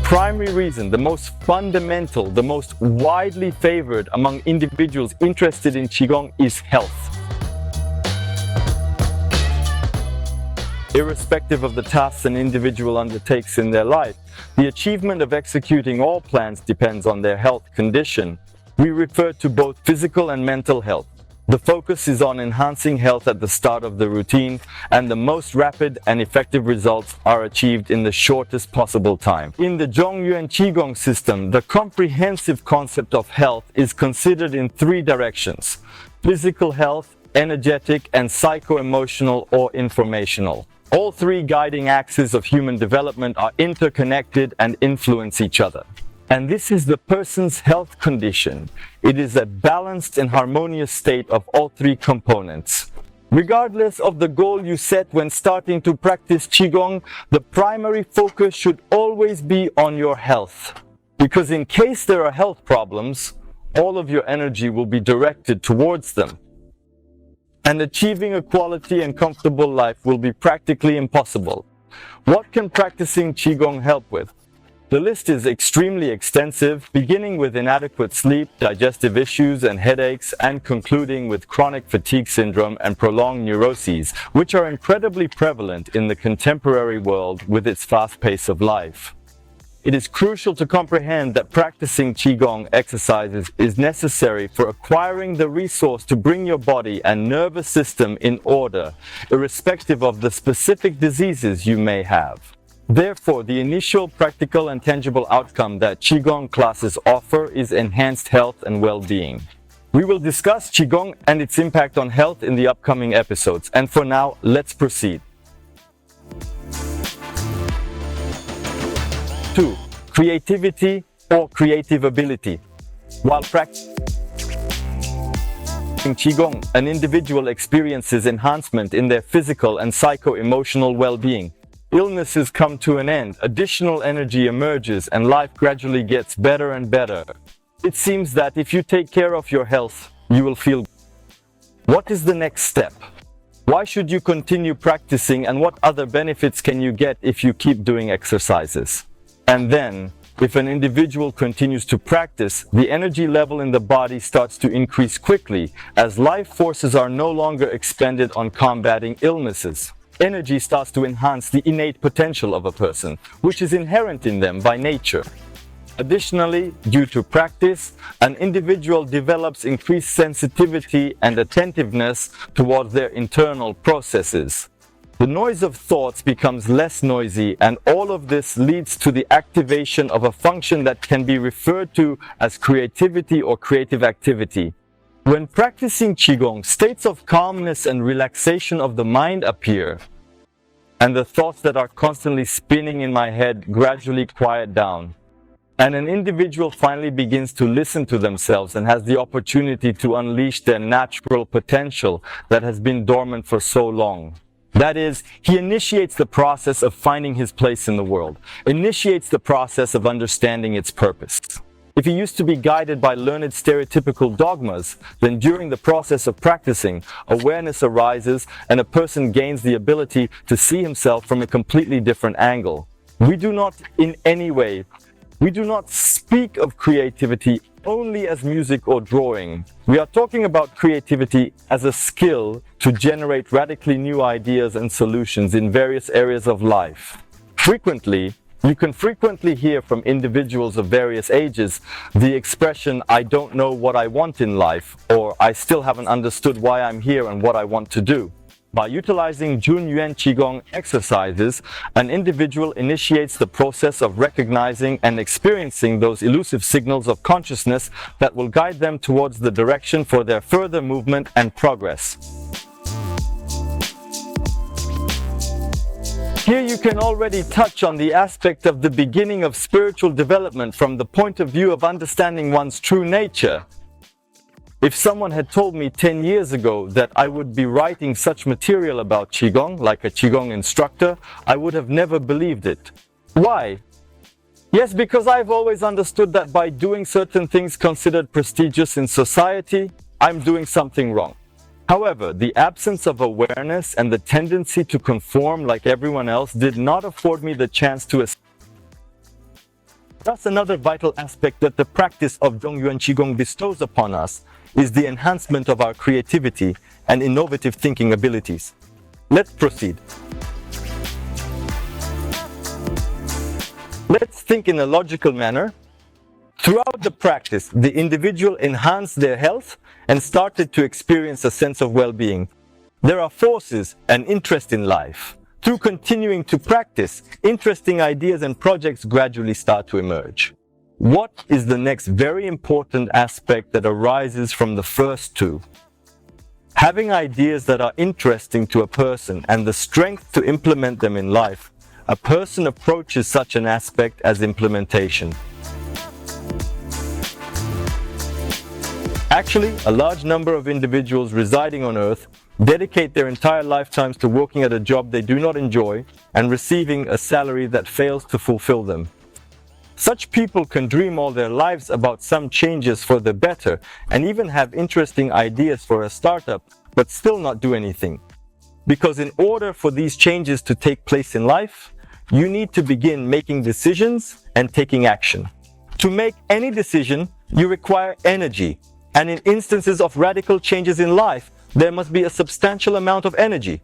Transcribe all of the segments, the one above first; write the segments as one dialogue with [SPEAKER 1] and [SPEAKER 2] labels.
[SPEAKER 1] primary reason, the most fundamental, the most widely favored among individuals interested in Qigong is health. Irrespective of the tasks an individual undertakes in their life, the achievement of executing all plans depends on their health condition. We refer to both physical and mental health. The focus is on enhancing health at the start of the routine, and the most rapid and effective results are achieved in the shortest possible time. In the Zhong Yuan Qigong system, the comprehensive concept of health is considered in three directions: physical health, energetic, and psycho-emotional or informational. All three guiding axes of human development are interconnected and influence each other. And this is the person's health condition. It is a balanced and harmonious state of all three components. Regardless of the goal you set when starting to practice Qigong, the primary focus should always be on your health. Because in case there are health problems, all of your energy will be directed towards them. And achieving a quality and comfortable life will be practically impossible. What can practicing Qigong help with? The list is extremely extensive, beginning with inadequate sleep, digestive issues and headaches, and concluding with chronic fatigue syndrome and prolonged neuroses, which are incredibly prevalent in the contemporary world with its fast pace of life. It is crucial to comprehend that practicing Qigong exercises is necessary for acquiring the resource to bring your body and nervous system in order, irrespective of the specific diseases you may have. Therefore, the initial practical and tangible outcome that Qigong classes offer is enhanced health and well-being. We will discuss Qigong and its impact on health in the upcoming episodes. And for now, let's proceed. 2. Creativity or creative ability. While practicing Qigong, an individual experiences enhancement in their physical and psycho-emotional well-being. Illnesses come to an end, additional energy emerges, and life gradually gets better and better. It seems that if you take care of your health, you will feel good. What is the next step? Why should you continue practicing, and what other benefits can you get if you keep doing exercises? And then, if an individual continues to practice, the energy level in the body starts to increase quickly, as life forces are no longer expended on combating illnesses. Energy starts to enhance the innate potential of a person, which is inherent in them by nature. Additionally, due to practice, an individual develops increased sensitivity and attentiveness towards their internal processes. The noise of thoughts becomes less noisy, and all of this leads to the activation of a function that can be referred to as creativity or creative activity. When practicing Qigong, states of calmness and relaxation of the mind appear, and the thoughts that are constantly spinning in my head gradually quiet down. And an individual finally begins to listen to themselves and has the opportunity to unleash their natural potential that has been dormant for so long. That is, he initiates the process of finding his place in the world, initiates the process of understanding its purpose. If he used to be guided by learned stereotypical dogmas, then during the process of practicing, awareness arises and a person gains the ability to see himself from a completely different angle. We do not speak of creativity only as music or drawing. We are talking about creativity as a skill to generate radically new ideas and solutions in various areas of life. You can frequently hear from individuals of various ages the expression, "I don't know what I want in life," or "I still haven't understood why I'm here and what I want to do." By utilizing Zhong Yuan Qigong exercises, an individual initiates the process of recognizing and experiencing those elusive signals of consciousness that will guide them towards the direction for their further movement and progress. Here you can already touch on the aspect of the beginning of spiritual development from the point of view of understanding one's true nature. If someone had told me 10 years ago that I would be writing such material about Qigong, like a Qigong instructor, I would have never believed it. Why? Yes, because I've always understood that by doing certain things considered prestigious in society, I'm doing something wrong. However, the absence of awareness and the tendency to conform like everyone else did not afford me the chance to Thus, another vital aspect that the practice of Zhong Yuan Qigong bestows upon us is the enhancement of our creativity and innovative thinking abilities. Let's proceed. Let's think in a logical manner. Throughout the practice, the individual enhanced their health and started to experience a sense of well-being. There are forces and interest in life. Through continuing to practice, interesting ideas and projects gradually start to emerge. What is the next very important aspect that arises from the first two? Having ideas that are interesting to a person and the strength to implement them in life, a person approaches such an aspect as implementation. Actually, a large number of individuals residing on Earth dedicate their entire lifetimes to working at a job they do not enjoy and receiving a salary that fails to fulfill them. Such people can dream all their lives about some changes for the better and even have interesting ideas for a startup, but still not do anything. Because in order for these changes to take place in life, you need to begin making decisions and taking action. To make any decision, you require energy. And in instances of radical changes in life, there must be a substantial amount of energy.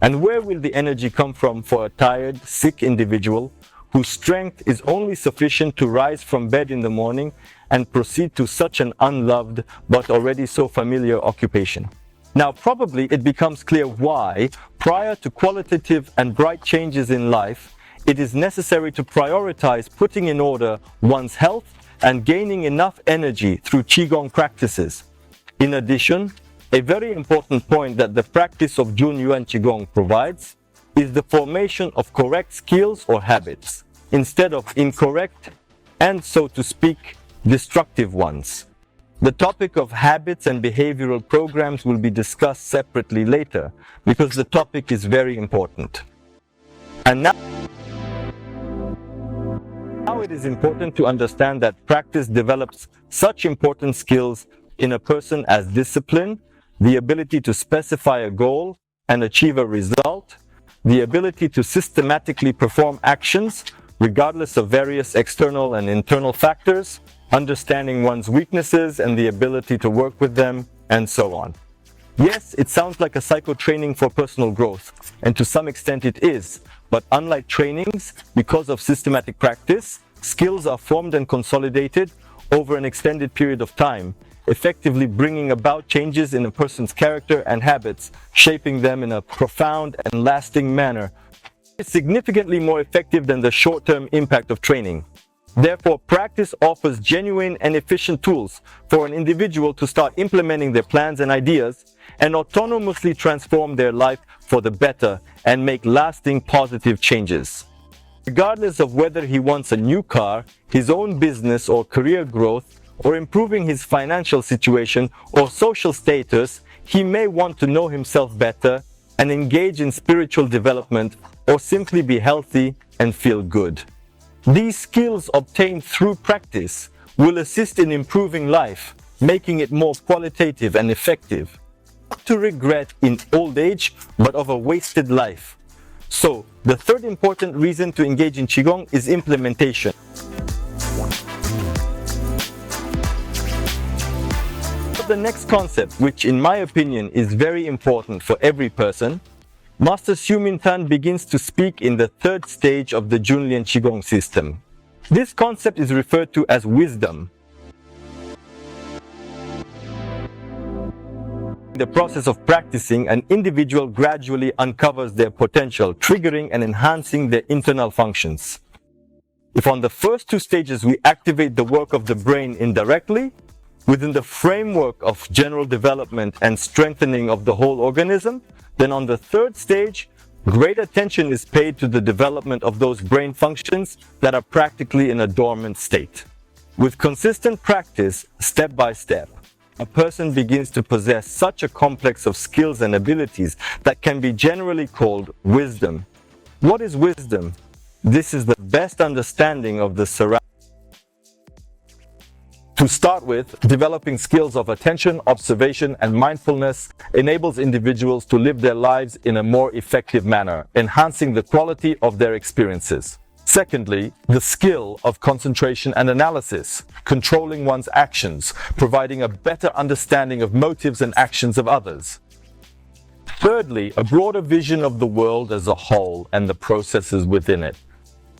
[SPEAKER 1] And where will the energy come from for a tired, sick individual whose strength is only sufficient to rise from bed in the morning and proceed to such an unloved but already so familiar occupation? Now, probably it becomes clear why, prior to qualitative and bright changes in life, it is necessary to prioritize putting in order one's health and gaining enough energy through Qigong practices. In addition, a very important point that the practice of Zhong Yuan Qigong provides is the formation of correct skills or habits, instead of incorrect and, so to speak, destructive ones. The topic of habits and behavioral programs will be discussed separately later because the topic is very important. And now it is important to understand that practice develops such important skills in a person as discipline, the ability to specify a goal and achieve a result, the ability to systematically perform actions regardless of various external and internal factors, understanding one's weaknesses and the ability to work with them, and so on. Yes, it sounds like a psycho-training for personal growth, and to some extent it is, but unlike trainings, because of systematic practice, skills are formed and consolidated over an extended period of time, effectively bringing about changes in a person's character and habits, shaping them in a profound and lasting manner. It's significantly more effective than the short-term impact of training. Therefore, practice offers genuine and efficient tools for an individual to start implementing their plans and ideas and autonomously transform their life for the better and make lasting positive changes. Regardless of whether he wants a new car, his own business or career growth, or improving his financial situation or social status, he may want to know himself better and engage in spiritual development or simply be healthy and feel good. These skills obtained through practice will assist in improving life, making it more qualitative and effective. Not to regret in old age, but of a wasted life. So, the third important reason to engage in Qigong is implementation. The next concept, which in my opinion is very important for every person, Master Xu Mintan begins to speak in the third stage of the Zhong Yuan Qigong system. This concept is referred to as wisdom. In the process of practicing, an individual gradually uncovers their potential, triggering and enhancing their internal functions. If on the first two stages we activate the work of the brain indirectly, within the framework of general development and strengthening of the whole organism, then on the third stage, great attention is paid to the development of those brain functions that are practically in a dormant state. With consistent practice, step by step, a person begins to possess such a complex of skills and abilities that can be generally called wisdom. What is wisdom? This is the best understanding of the surroundings. To start with, developing skills of attention, observation, and mindfulness enables individuals to live their lives in a more effective manner, enhancing the quality of their experiences. Secondly, the skill of concentration and analysis, controlling one's actions, providing a better understanding of motives and actions of others. Thirdly, a broader vision of the world as a whole and the processes within it.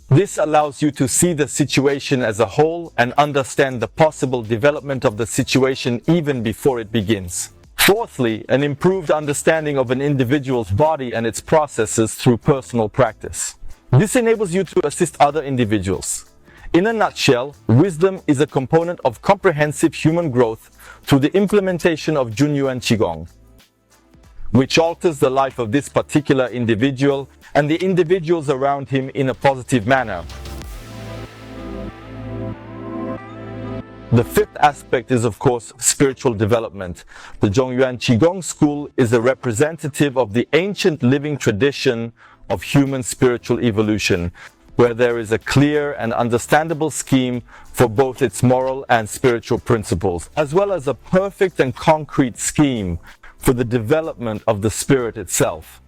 [SPEAKER 1] This allows you to see the situation as a whole and understand the possible development of the situation even before it begins. Fourthly, an improved understanding of an individual's body and its processes through personal practice. This enables you to assist other individuals. In a nutshell, wisdom is a component of comprehensive human growth through the implementation of Zhong Yuan Qigong, which alters the life of this particular individual and the individuals around him in a positive manner. The fifth aspect is, of course, spiritual development. The Zhong Yuan Qigong school is a representative of the ancient living tradition of human spiritual evolution, where there is a clear and understandable scheme for both its moral and spiritual principles, as well as a perfect and concrete scheme for the development of the spirit itself.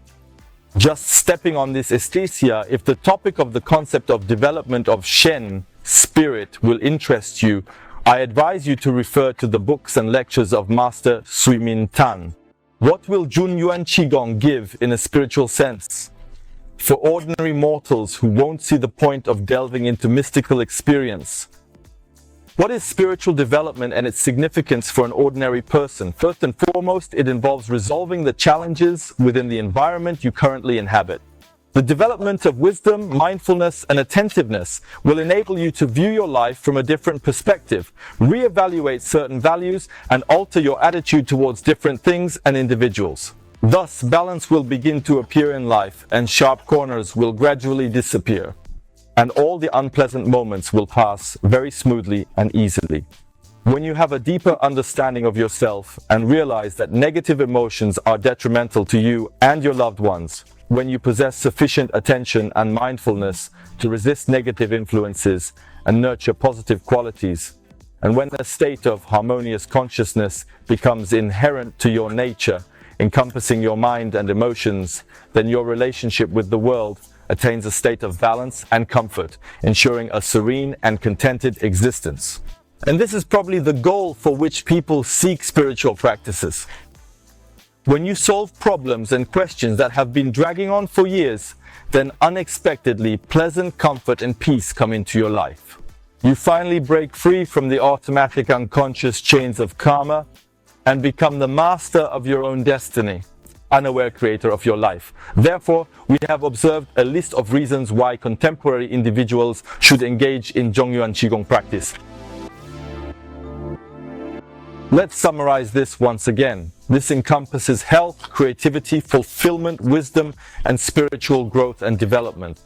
[SPEAKER 1] Just stepping on this aesthesia, if the topic of the concept of development of Shen, spirit, will interest you, I advise you to refer to the books and lectures of Master Sui Min Tan. What will Zhong Yuan Qigong give in a spiritual sense? For ordinary mortals who won't see the point of delving into mystical experience. What is spiritual development and its significance for an ordinary person? First and foremost, it involves resolving the challenges within the environment you currently inhabit. The development of wisdom, mindfulness, and attentiveness will enable you to view your life from a different perspective, reevaluate certain values, and alter your attitude towards different things and individuals. Thus, balance will begin to appear in life, and sharp corners will gradually disappear, and all the unpleasant moments will pass very smoothly and easily. When you have a deeper understanding of yourself and realize that negative emotions are detrimental to you and your loved ones, when you possess sufficient attention and mindfulness to resist negative influences and nurture positive qualities, and when a state of harmonious consciousness becomes inherent to your nature, encompassing your mind and emotions, then your relationship with the world attains a state of balance and comfort, ensuring a serene and contented existence. And this is probably the goal for which people seek spiritual practices. When you solve problems and questions that have been dragging on for years, then unexpectedly pleasant comfort and peace come into your life. You finally break free from the automatic unconscious chains of karma and become the master of your own destiny, unaware creator of your life. Therefore, we have observed a list of reasons why contemporary individuals should engage in Zhong Yuan Qigong practice. Let's summarize this once again. This encompasses health, creativity, fulfillment, wisdom, and spiritual growth and development.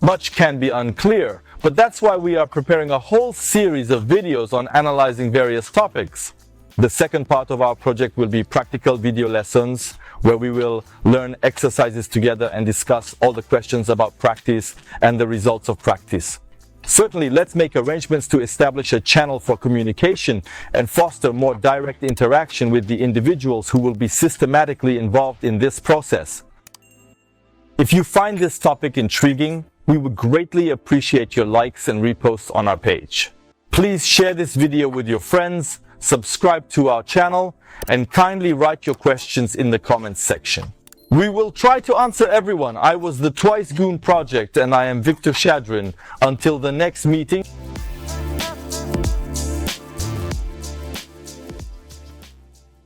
[SPEAKER 1] Much can be unclear, but that's why we are preparing a whole series of videos on analyzing various topics. The second part of our project will be practical video lessons, where we will learn exercises together and discuss all the questions about practice and the results of practice. Certainly, let's make arrangements to establish a channel for communication and foster more direct interaction with the individuals who will be systematically involved in this process. If you find this topic intriguing, we would greatly appreciate your likes and reposts on our page. Please share this video with your friends, subscribe to our channel, and kindly write your questions in the comments section. We will try to answer everyone. I was the Twice Goon Project and I am Victor Shadrin. Until the next meeting.